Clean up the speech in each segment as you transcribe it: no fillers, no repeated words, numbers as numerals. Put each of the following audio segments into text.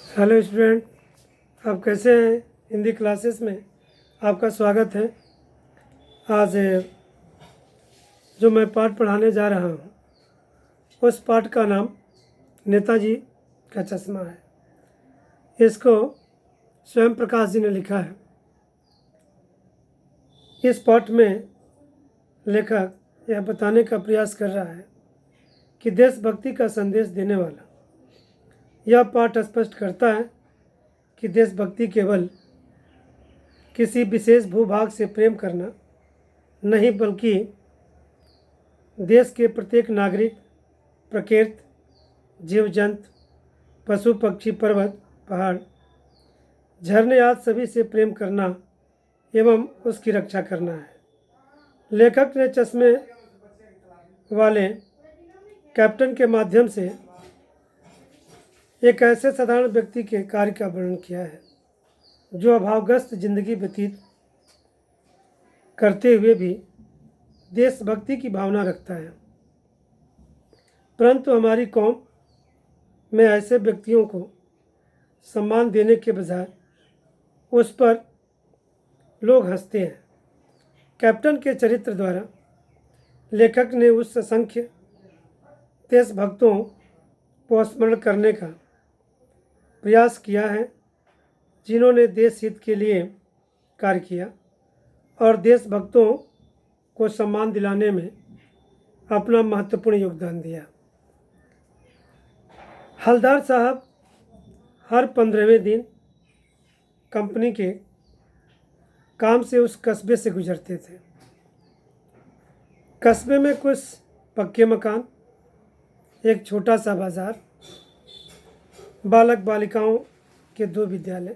Hello student, आप कैसे हैं? हिंदी क्लासेस में आपका स्वागत है। आज जो मैं पाठ पढ़ाने जा रहा हूँ उस पाठ का नाम नेताजी का चश्मा है। इसको स्वयं प्रकाश जी ने लिखा है। इस पाठ में लेखक यह बताने का प्रयास कर रहा है कि देशभक्ति का संदेश देने वाला यह पाठ स्पष्ट करता है कि देशभक्ति केवल किसी विशेष भूभाग से प्रेम करना नहीं, बल्कि देश के प्रत्येक नागरिक, प्रकृति, जीव जंतु, पशु पक्षी, पर्वत, पहाड़, झरने आदि सभी से प्रेम करना एवं उसकी रक्षा करना है। लेखक ने चश्मे वाले कैप्टन के माध्यम से एक ऐसे साधारण व्यक्ति के कार्य का वर्णन किया है जो अभावग्रस्त जिंदगी व्यतीत करते हुए भी देशभक्ति की भावना रखता है। परंतु हमारी कौम में ऐसे व्यक्तियों को सम्मान देने के बजाय उस पर लोग हंसते हैं। कैप्टन के चरित्र द्वारा लेखक ने उस असंख्य देशभक्तों को स्मरण करने का प्रयास किया है जिन्होंने देश हित के लिए कार्य किया और देशभक्तों को सम्मान दिलाने में अपना महत्वपूर्ण योगदान दिया। हवलदार साहब हर 15वें दिन कंपनी के काम से उस कस्बे से गुजरते थे। कस्बे में कुछ पक्के मकान, एक छोटा सा बाजार, बालक बालिकाओं के 2 विद्यालय,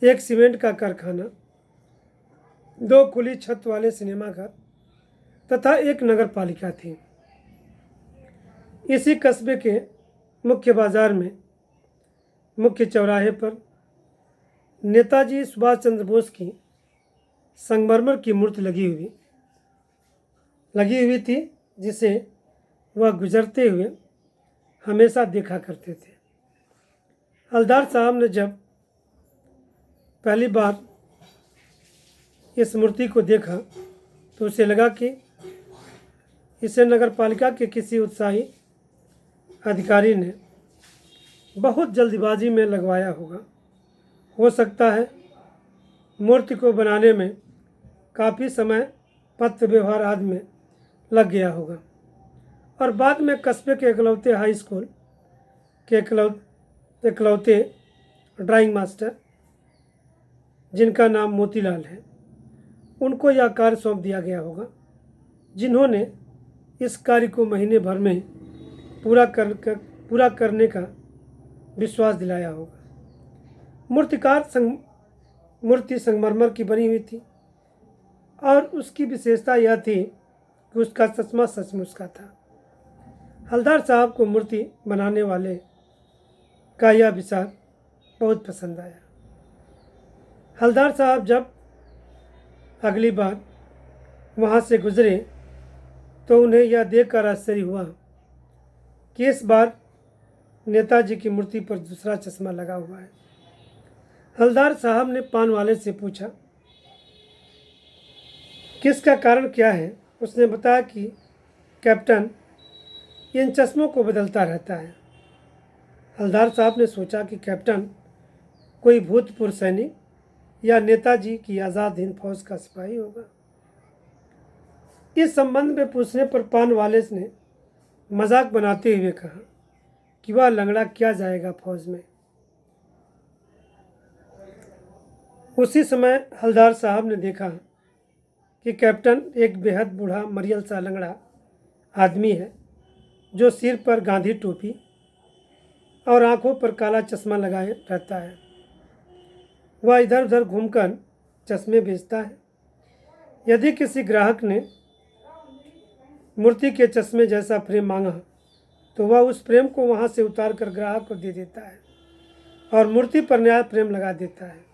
एक सीमेंट का कारखाना, 2 खुली छत वाले सिनेमाघर तथा एक नगर पालिका थी। इसी कस्बे के मुख्य बाजार में मुख्य चौराहे पर नेताजी सुभाष चंद्र बोस की संगमरमर की मूर्ति लगी हुई थी, जिसे वह गुजरते हुए हमेशा देखा करते थे। हवलदार साहब ने जब पहली बार इस मूर्ति को देखा तो उसे लगा कि इसे नगर पालिका के किसी उत्साही अधिकारी ने बहुत जल्दबाजी में लगवाया होगा। हो सकता है मूर्ति को बनाने में काफ़ी समय पत्र व्यवहार आदि में लग गया होगा और बाद में कस्बे के इकलौते हाई स्कूल के इकलौते ड्राइंग मास्टर, जिनका नाम मोतीलाल है, उनको यह कार्य सौंप दिया गया होगा, जिन्होंने इस कार्य को महीने भर में पूरा करने का विश्वास दिलाया होगा। मूर्ति संगमरमर की बनी हुई थी और उसकी विशेषता यह थी कि उसका चश्मा सचमुच का था। हवलदार साहब को मूर्ति बनाने वाले का यह विचार बहुत पसंद आया। हवलदार साहब जब अगली बार वहाँ से गुजरे तो उन्हें यह देखकर आश्चर्य हुआ कि इस बार नेताजी की मूर्ति पर दूसरा चश्मा लगा हुआ है। हवलदार साहब ने पान वाले से पूछा, किसका कारण क्या है? उसने बताया कि कैप्टन इन चश्मों को बदलता रहता है। हवलदार साहब ने सोचा कि कैप्टन कोई भूतपूर्व सैनिक या नेताजी की आज़ाद हिंद फौज का सिपाही होगा। इस संबंध में पूछने पर पान वाले ने मजाक बनाते हुए कहा कि वह लंगड़ा क्या जाएगा फौज में। उसी समय हवलदार साहब ने देखा कि कैप्टन एक बेहद बूढ़ा मरियल सा लंगड़ा आदमी है जो सिर पर गांधी टोपी और आंखों पर काला चश्मा लगाए रहता है। वह इधर उधर घूमकर चश्मे बेचता है। यदि किसी ग्राहक ने मूर्ति के चश्मे जैसा फ्रेम मांगा तो वह उस फ्रेम को वहां से उतार कर ग्राहक को दे देता है और मूर्ति पर नया फ्रेम लगा देता है।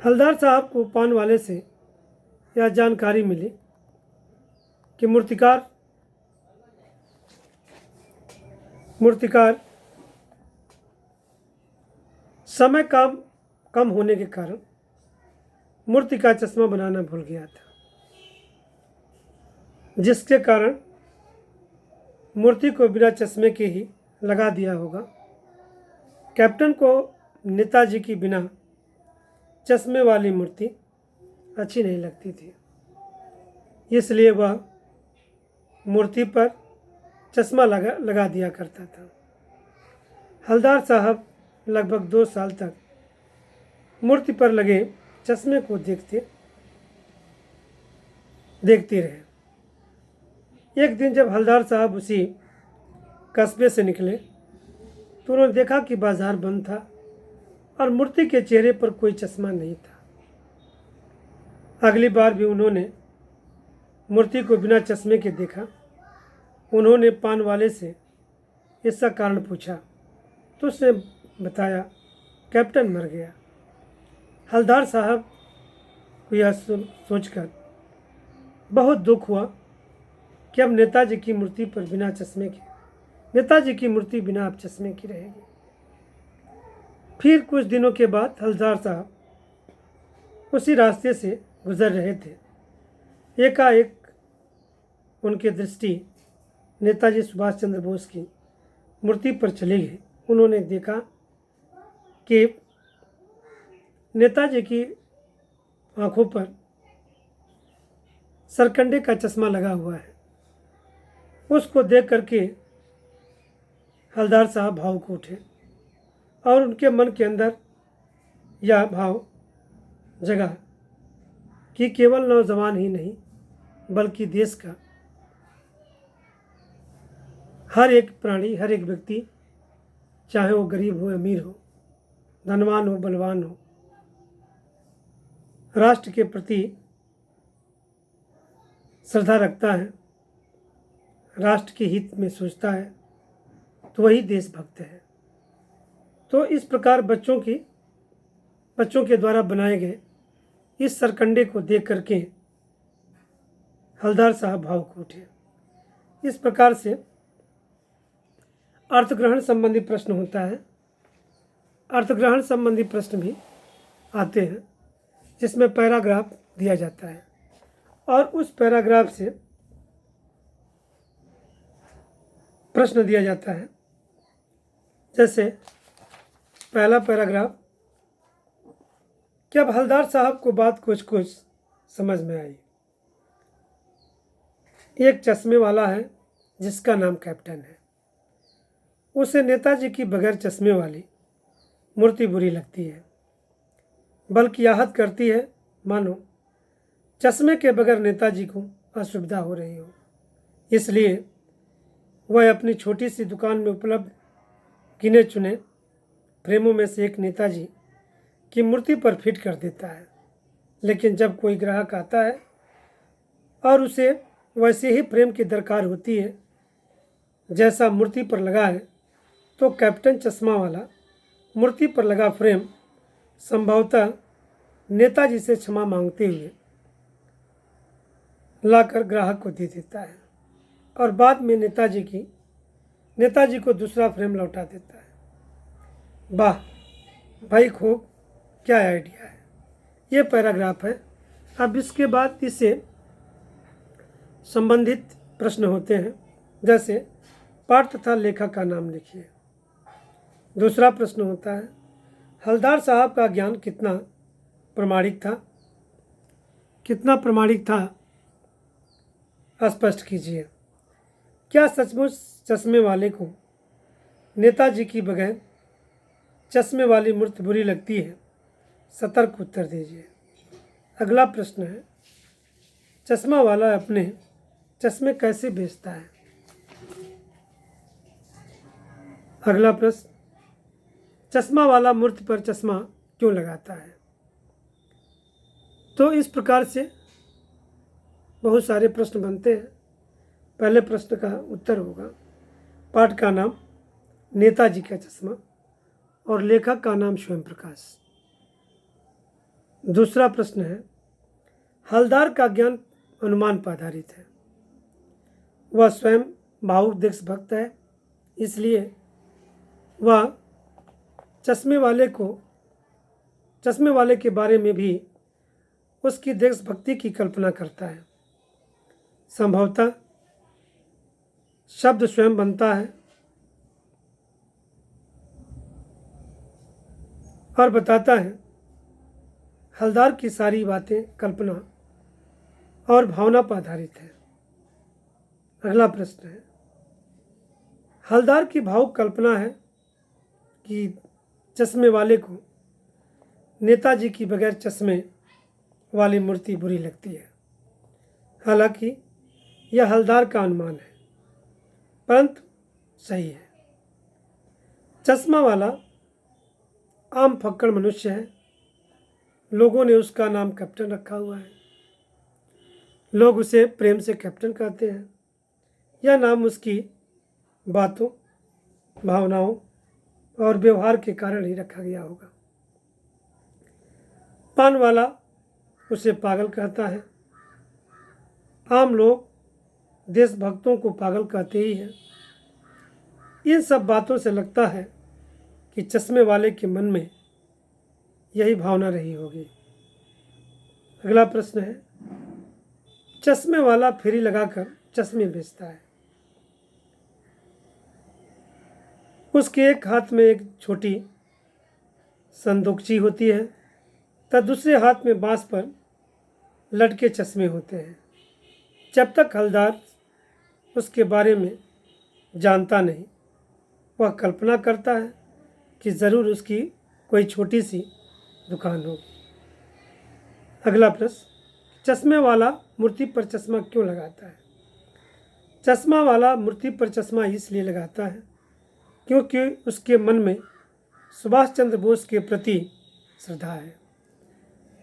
हवलदार साहब को पान वाले से यह जानकारी मिली कि मूर्तिकार समय कम होने के कारण मूर्ति का चश्मा बनाना भूल गया था, जिसके कारण मूर्ति को बिना चश्मे के ही लगा दिया होगा। कैप्टन को नेताजी की बिना चश्मे वाली मूर्ति अच्छी नहीं लगती थी, इसलिए वह मूर्ति पर चश्मा लगा दिया करता था। हवलदार साहब लगभग 2 साल तक मूर्ति पर लगे चश्मे को देखते रहे। एक दिन जब हवलदार साहब उसी कस्बे से निकले तो उन्होंने देखा कि बाजार बंद था और मूर्ति के चेहरे पर कोई चश्मा नहीं था। अगली बार भी उन्होंने मूर्ति को बिना चश्मे के देखा। उन्होंने पान वाले से इसका कारण पूछा तो उसने बताया कैप्टन मर गया। हवलदार साहब को यह सोचकर बहुत दुख हुआ कि अब नेताजी की मूर्ति बिना अब चश्मे की रहेगी। फिर कुछ दिनों के बाद हवलदार साहब उसी रास्ते से गुजर रहे थे। एकाएक उनकी दृष्टि नेताजी सुभाष चंद्र बोस की मूर्ति पर चली गई। उन्होंने देखा कि नेताजी की आंखों पर सरकंडे का चश्मा लगा हुआ है। उसको देख करके हवलदार साहब भावुक उठे और उनके मन के अंदर यह भाव जगा कि केवल नौजवान ही नहीं बल्कि देश का हर एक प्राणी, हर एक व्यक्ति, चाहे वो गरीब हो अमीर हो, धनवान हो बलवान हो, राष्ट्र के प्रति श्रद्धा रखता है, राष्ट्र के हित में सोचता है, तो वही देशभक्त है। तो इस प्रकार बच्चों के द्वारा बनाए गए इस सरकंडे को देख करके हवलदार साहब भावुक उठे। इस प्रकार से अर्थग्रहण संबंधी प्रश्न होता है। अर्थग्रहण संबंधी प्रश्न भी आते हैं जिसमें पैराग्राफ दिया जाता है और उस पैराग्राफ से प्रश्न दिया जाता है। जैसे पहला पैराग्राफ कि अब हवलदार साहब को बात कुछ समझ में आई। एक चश्मे वाला है जिसका नाम कैप्टन है। उसे नेताजी की बगैर चश्मे वाली मूर्ति बुरी लगती है, बल्कि याद करती है मानो चश्मे के बगैर नेताजी को असुविधा हो रही हो। इसलिए वह अपनी छोटी सी दुकान में उपलब्ध गिने चुने फ्रेमों में से एक नेताजी की मूर्ति पर फिट कर देता है। लेकिन जब कोई ग्राहक आता है और उसे वैसे ही फ्रेम की दरकार होती है जैसा मूर्ति पर लगा है, तो कैप्टन चश्मा वाला मूर्ति पर लगा फ्रेम संभवतः नेताजी से क्षमा मांगते हुए लाकर ग्राहक को दे देता है और बाद में नेताजी को दूसरा फ्रेम लौटा देता है। वाह भाई, खूब, क्या आइडिया है। ये पैराग्राफ है। अब इसके बाद इससे संबंधित प्रश्न होते हैं। जैसे पाठ तथा लेखक का नाम लिखिए। दूसरा प्रश्न होता है हवलदार साहब का ज्ञान कितना प्रामाणिक था, स्पष्ट कीजिए। क्या सचमुच चश्मे वाले को नेताजी की बगैर चश्मे वाली मूर्ति बुरी लगती है? सतर्क उत्तर दीजिए। अगला प्रश्न है चश्मा वाला अपने चश्मे कैसे बेचता है? अगला प्रश्न चश्मा वाला मूर्ति पर चश्मा क्यों लगाता है? तो इस प्रकार से बहुत सारे प्रश्न बनते हैं। पहले प्रश्न का उत्तर होगा पाठ का नाम नेताजी का चश्मा और लेखक का नाम स्वयं प्रकाश। दूसरा प्रश्न है हवलदार का ज्ञान अनुमान पर आधारित है। वह स्वयं भावुक देशभक्त है इसलिए वह चश्मे वाले के बारे में भी उसकी देशभक्ति की कल्पना करता है। संभवतः शब्द स्वयं बनता है और बताता है। हलदार की सारी बातें कल्पना और भावना पर आधारित है। अगला प्रश्न है, हलदार की भावुक कल्पना है कि चश्मे वाले को नेताजी की बगैर चश्मे वाली मूर्ति बुरी लगती है। हालांकि यह हलदार का अनुमान है, परंतु सही है। चश्मा वाला आम फक्कड़ मनुष्य है। लोगों ने उसका नाम कैप्टन रखा हुआ है। लोग उसे प्रेम से कैप्टन कहते हैं। यह नाम उसकी बातों, भावनाओं और व्यवहार के कारण ही रखा गया होगा। पान वाला उसे पागल कहता है। आम लोग देशभक्तों को पागल कहते ही हैं। इन सब बातों से लगता है कि चश्मे वाले के मन में यही भावना रही होगी। अगला प्रश्न है, चश्मे वाला फेरी लगाकर चश्मे बेचता है। उसके एक हाथ में एक छोटी संदूकची होती है, तथा दूसरे हाथ में बांस पर लटके चश्मे होते हैं। जब तक हलदार उसके बारे में जानता नहीं, वह कल्पना करता है कि ज़रूर उसकी कोई छोटी सी दुकान होगी। अगला प्रश्न, चश्मे वाला मूर्ति पर चश्मा क्यों लगाता है? चश्मा वाला मूर्ति पर चश्मा इसलिए लगाता है क्योंकि उसके मन में सुभाष चंद्र बोस के प्रति श्रद्धा है।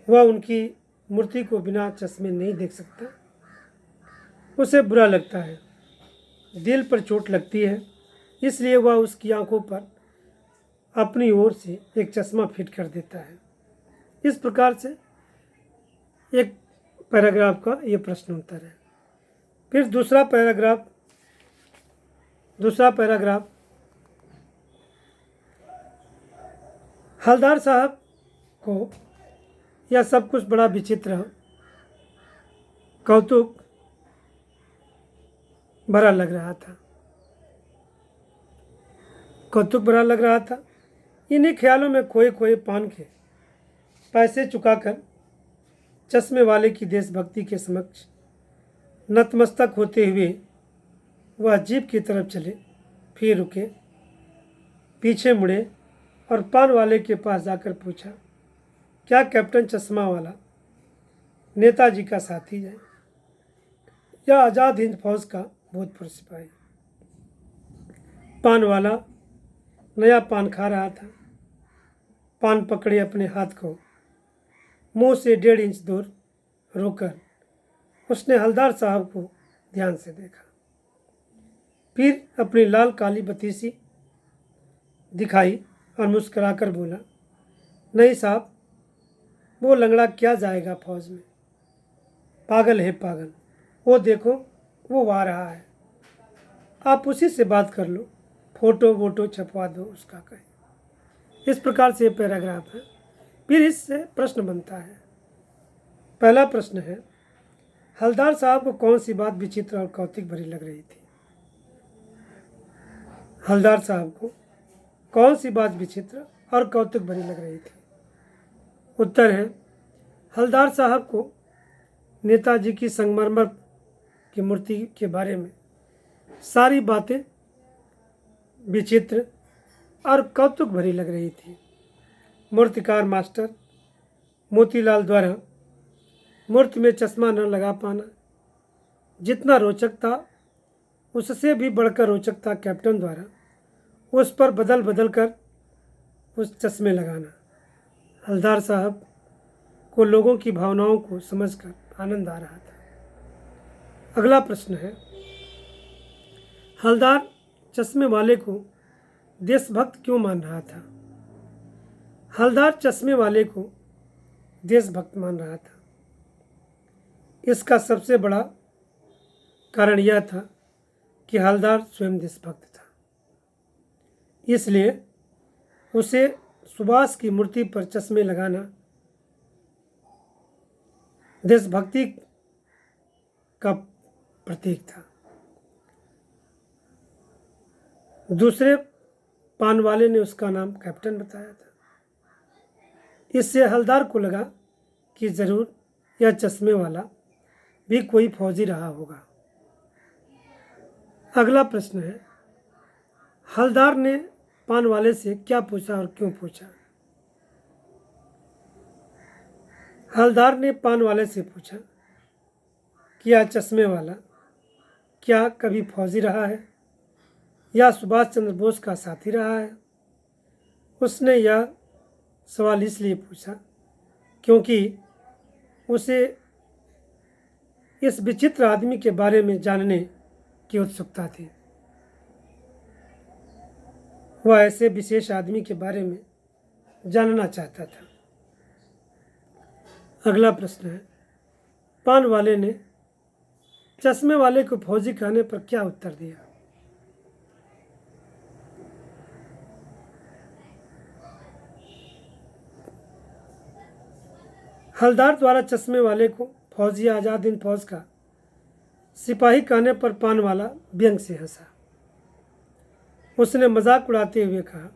वह उनकी मूर्ति को बिना चश्मे नहीं देख सकता। उसे बुरा लगता है, दिल पर चोट लगती है, इसलिए वह उसकी आंखों पर अपनी ओर से एक चश्मा फिट कर देता है। इस प्रकार से एक पैराग्राफ का ये प्रश्न उत्तर है। फिर दूसरा पैराग्राफ हलदार साहब को यह सब कुछ बड़ा विचित्र, कौतुक भरा लग रहा था। इन्हीं ख्यालों में खोए पान के पैसे चुकाकर चश्मे वाले की देशभक्ति के समक्ष नतमस्तक होते हुए वह जीप की तरफ चले, फिर रुके, पीछे मुड़े और पान वाले के पास जाकर पूछा, क्या कैप्टन चश्मा वाला नेताजी का साथी है या आज़ाद हिंद फौज का भूतपूर्व सिपाही? पान वाला नया पान खा रहा था। पान पकड़े अपने हाथ को मुंह से 1.5 इंच दूर रोकर उसने हलदार साहब को ध्यान से देखा। फिर अपनी लाल काली बतीसी दिखाई और मुस्कुराकर बोला, नहीं साहब, वो लंगड़ा क्या जाएगा फौज में? पागल है पागल। वो देखो, वो आ रहा है, आप उसी से बात कर लो, फोटो वोटो छपवा दो उसका कहीं। इस प्रकार से पैराग्राफ है। फिर इससे प्रश्न बनता है। पहला प्रश्न है, हलदार साहब को कौन सी बात विचित्र और कौतुक भरी लग रही थी? हलदार साहब को कौन सी बात विचित्र और कौतुक भरी लग रही थी? उत्तर है, हलदार साहब को नेताजी की संगमरमर की मूर्ति के बारे में सारी बातें विचित्र और कौतुक भरी लग रही थी। मूर्तिकार मास्टर मोतीलाल द्वारा मूर्ति में चश्मा न लगा पाना जितना रोचक था, उससे भी बढ़कर रोचक था कैप्टन द्वारा उस पर बदल कर उस चश्मे लगाना। हलदार साहब को लोगों की भावनाओं को समझकर आनंद आ रहा था। अगला प्रश्न है, हलदार चश्मे वाले को देशभक्त क्यों मान रहा था? हलदार चश्मे वाले को देशभक्त मान रहा था। इसका सबसे बड़ा कारण यह था कि हलदार स्वयं देशभक्त था। इसलिए उसे सुभाष की मूर्ति पर चश्मे लगाना देशभक्ति का प्रतीक था। दूसरे पान वाले ने उसका नाम कैप्टन बताया था। इससे हवलदार को लगा कि जरूर यह चश्मे वाला भी कोई फौजी रहा होगा। अगला प्रश्न है, हवलदार ने पान वाले से क्या पूछा और क्यों पूछा? हवलदार ने पान वाले से पूछा कि यह चश्मे वाला क्या कभी फौजी रहा है या सुभाष चंद्र बोस का साथी रहा है? उसने यह सवाल इसलिए पूछा क्योंकि उसे इस विचित्र आदमी के बारे में जानने की उत्सुकता थी। वह ऐसे विशेष आदमी के बारे में जानना चाहता था। अगला प्रश्न है, पान वाले ने चश्मे वाले को फौजी कहने पर क्या उत्तर दिया? हवलदार द्वारा चश्मे वाले को फौजी आज़ाद हिंद फौज का सिपाही कहने पर पान वाला व्यंग से हंसा। उसने मजाक उड़ाते हुए कहा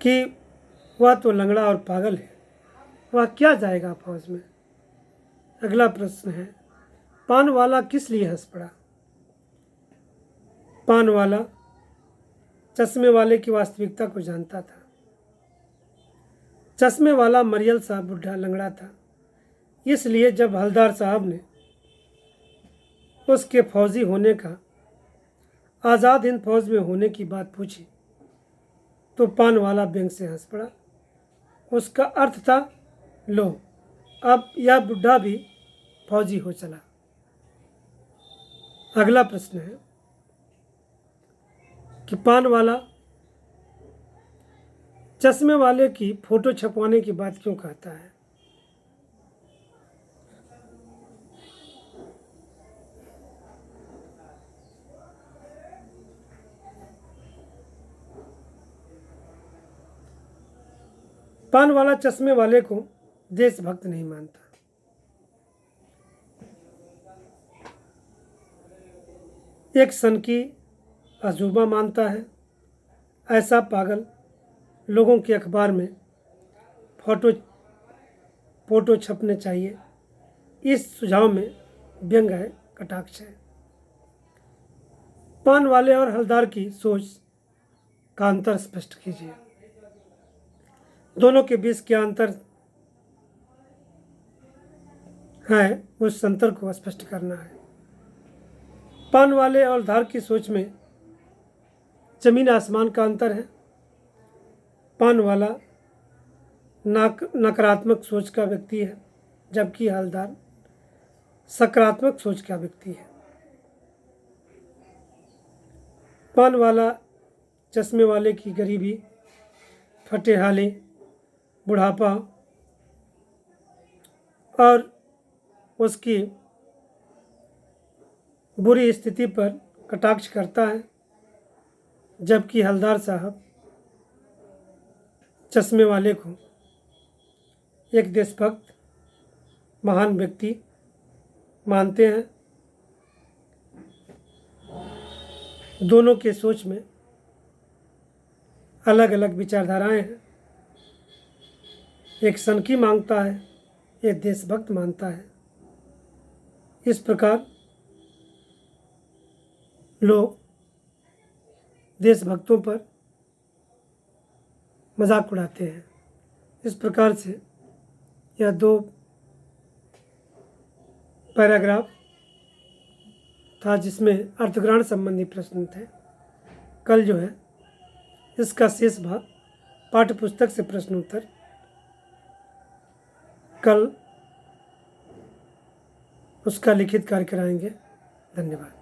कि वह तो लंगड़ा और पागल है, वह क्या जाएगा फौज में। अगला प्रश्न है, पान वाला किस लिए हंस पड़ा? पान वाला चश्मे वाले की वास्तविकता को जानता था। चश्मे वाला मरियल सा बुढ़ा लंगड़ा था, इसलिए जब हवलदार साहब ने उसके फौजी होने का, आज़ाद हिंद फौज में होने की बात पूछी तो पान वाला व्यंग से हंस पड़ा। उसका अर्थ था, लो अब यह बुढ़ा भी फौजी हो चला। अगला प्रश्न है कि पान वाला चश्मे वाले की फोटो छपवाने की बात क्यों कहता है? पान वाला चश्मे वाले को देशभक्त नहीं मानता। एक सनकी अजूबा मानता है। ऐसा पागल लोगों के अखबार में फोटो छपने चाहिए। इस सुझाव में व्यंग है, कटाक्ष है। पान वाले और हवलदार की सोच का अंतर स्पष्ट कीजिए। दोनों के बीच क्या अंतर है, उस अंतर को स्पष्ट करना है। पान वाले और हवलदार की सोच में जमीन आसमान का अंतर है। पान वाला नकारात्मक सोच का व्यक्ति है, जबकि हवलदार सकारात्मक सोच का व्यक्ति है। पान वाला चश्मे वाले की गरीबी, फटेहाली, बुढ़ापा और उसकी बुरी स्थिति पर कटाक्ष करता है, जबकि हवलदार साहब चश्मे वाले को एक देशभक्त महान व्यक्ति मानते हैं। दोनों के सोच में अलग अलग विचारधाराएं हैं। एक सनकी मांगता है, एक देशभक्त मानता है। इस प्रकार लोग देशभक्तों पर मजाक उड़ाते हैं। इस प्रकार से यह 2 पैराग्राफ था जिसमें अर्थग्रहण संबंधी प्रश्न थे। कल जो है इसका शेष भाग पाठ्य पुस्तक से प्रश्न उत्तर कल उसका लिखित कार्य कराएंगे। धन्यवाद।